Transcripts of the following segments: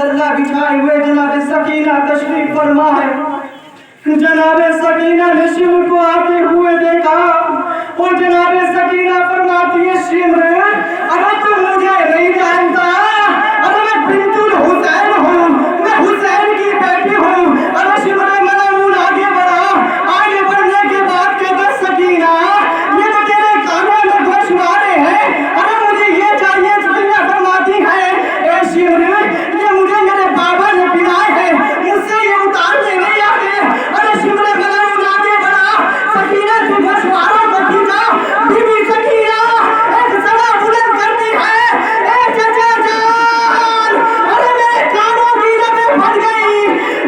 मुसल्ला बिछाए हुए जनाब सकीना तशरीफ फरमा है। जनाब सकीना ने शिव को आते हुए देखा और जनाब सकीना फरमाती है, शिव अरे तुम मुझे नहीं जानता, अरे मैं बिंतुल हुसैन हूँ, मैं हुसैन की बेटी हूँ। अरे शिव ने मलाऊन आगे बढ़ा, आगे बढ़ने के बाद कहता सकीना ये तो तेरे कानों में गोशवारे हैं, अरे मुझे ये चाहिए। सकीना फरमाती है, ए शिव ये मुझे मेरे बाबा ने पिलाए हैं, मुझसे ये उतारने नहीं आते। अरे शिव ने मलाऊन आगे बढ़ा, सकीना की गोशवारों को खींचा। बीबी सकीना एक सड़ा बुलंद करती है, ए चाचा जान, अरे मेरे कानों की नसें फट गई।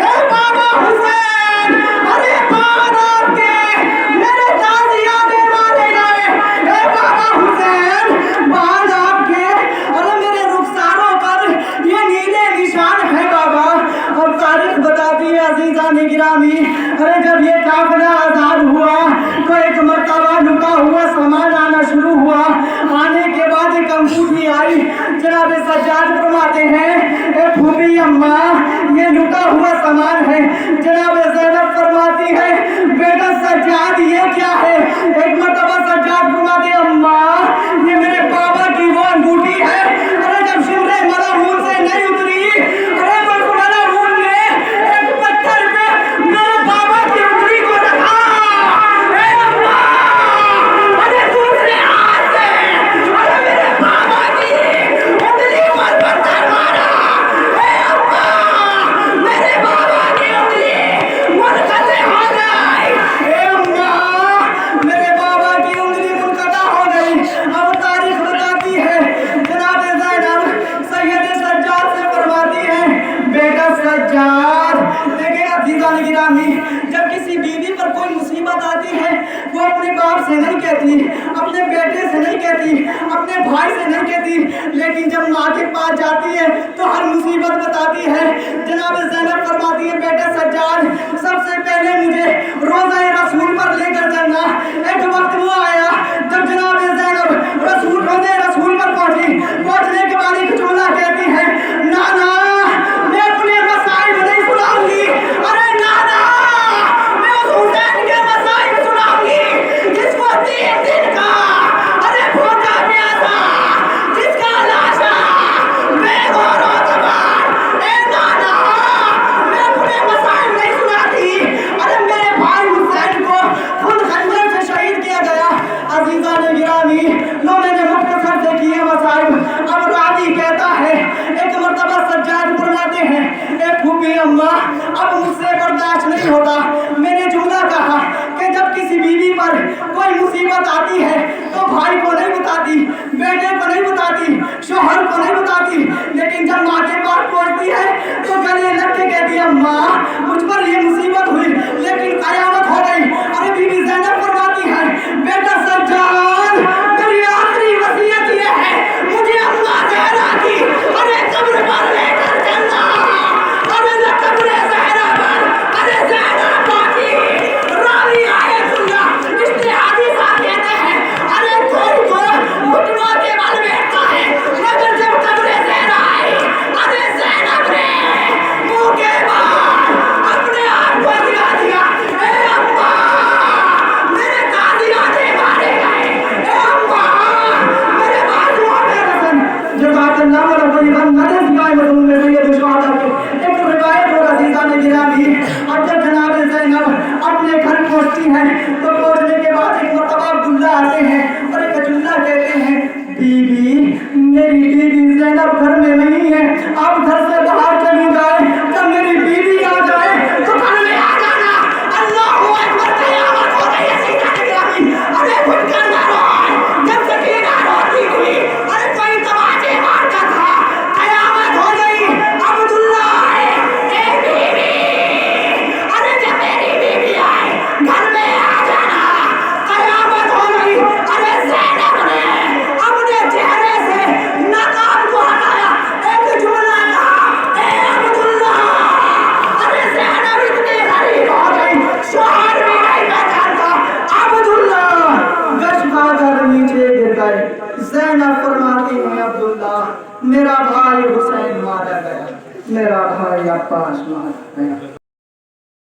ए बाबा हुसैन, अरे बाल आपके मेरे ताजियाने मारे गए। ए बाबा हुसैन, बाल आपके, अरे मेरे रुखसारों पर ये नीले निशान है बाबा। और तारीख बताती है अजीजान गिरामी, अरे जब ये काफिला आजाद हुआ तो एक मर्तबा लुका हुआ सामान आना शुरू हुआ। आने के बाद एक अंगूठी आई। जनाब सज्जाद फरमाते हैं, ए फूफी अम्मा ये लुका हुआ सामान है। जनाब ज़ैनब फरमाती है, बेटा सज्जाद ये क्या है? एक मर्तबा सज्जाद फरमाते, अम्मा ये मेरे बाबा की वो अंगूठी है। अरे जब शिमरे मलाऊन से नहीं उतरी, अरे मलाऊन ने एक पत्थर पे मेरे बाबा की उंगली को रखा। ए अम्मा, अरे दूसरे हाथ से अरे मेरे बाबा की उंगली पर पत्थर मारा। ए अम्मा, मेरे बाबा की उंगली मुनक़ता हो गई। ए अम्मा, मेरे बाबा की उंगली मुनक़ता हो गई। अब तारीख बताती है, जनाब ज़ैनब सैयद सज्जाद से फरमाती है, बेटा सज्जाद देखिए अज़ीज़ान गिरामी, जब किसी बीवी पर कोई मुसीबत आती है वो अपने बाप से नहीं कहती, अपने बेटे से नहीं कहती, अपने भाई से नहीं कहती, लेकिन जब माँ के पास जाती है तो हर मुसीबत बताती है। जनाब ज़ैनब फरमाती है, बेटा सज्जाद सबसे पहले मुझे रोज़ा रसूल पर लेकर चलना। एक वक्त वो आया जब जनाब ज़ैनब रोज़े रसूल पर पहुंची। पहुंचने के बाद एक जुमला कहती है, नाना मैं अपने मसाइब नहीं सुनाऊंगी। अरे नाना मैं उस हुसैन के मसाइब सुनाऊंगी जिसको 3 दिन का अरे भूखा प्यासा, जिसका लाशा बेगौर और तबार। ए नाना मैं अपने मसाइब नहीं सुनाती। अरे मेरे भाई हुसैन को खुद खंजर से शहीद किया गया। अज़ीज़ान गिरामी लो मैंने मुख्तसर से किए मसाइब। अब रावी कहता है, एक मर्तबा सज्जाद फरमाते हैं, ए फूफी अम्मा अब मुझसे बर्दाश्त नहीं होता। मैंने जुमला कहा कि जब किसी बीवी पर कोई मुसीबत आती है तो भाई को नहीं बताती, बेटे को नहीं बताती, शोहर को नहीं बताती, लेकिन जब माँ के पास पहुंचती है तो गले लग के कहती है, माँ मुझ पर ये मुसीबत हुई लेकिन कयामत हो गई। अरे बीबी ज़ैनब फरमाती है, बेटा सज्जाद मेरी आखिरी वसीयत ये है, मुझे अम्मा ज़हरा की अरे कब्र पर लेकर चलना। अरे न कब्र ज़हरा पर अरे ज़ैनब बाकी रावी आयतुल्लाह इज्तिहादी साहब कहते हैं, अरे कोई तो घुटनों के बल बैठता है, मगर जब कब्र ज़हरा आई अरे ज़ैनब ने मुंह के बाल अपने आप को मेरा भाई अब्बास मारा गया।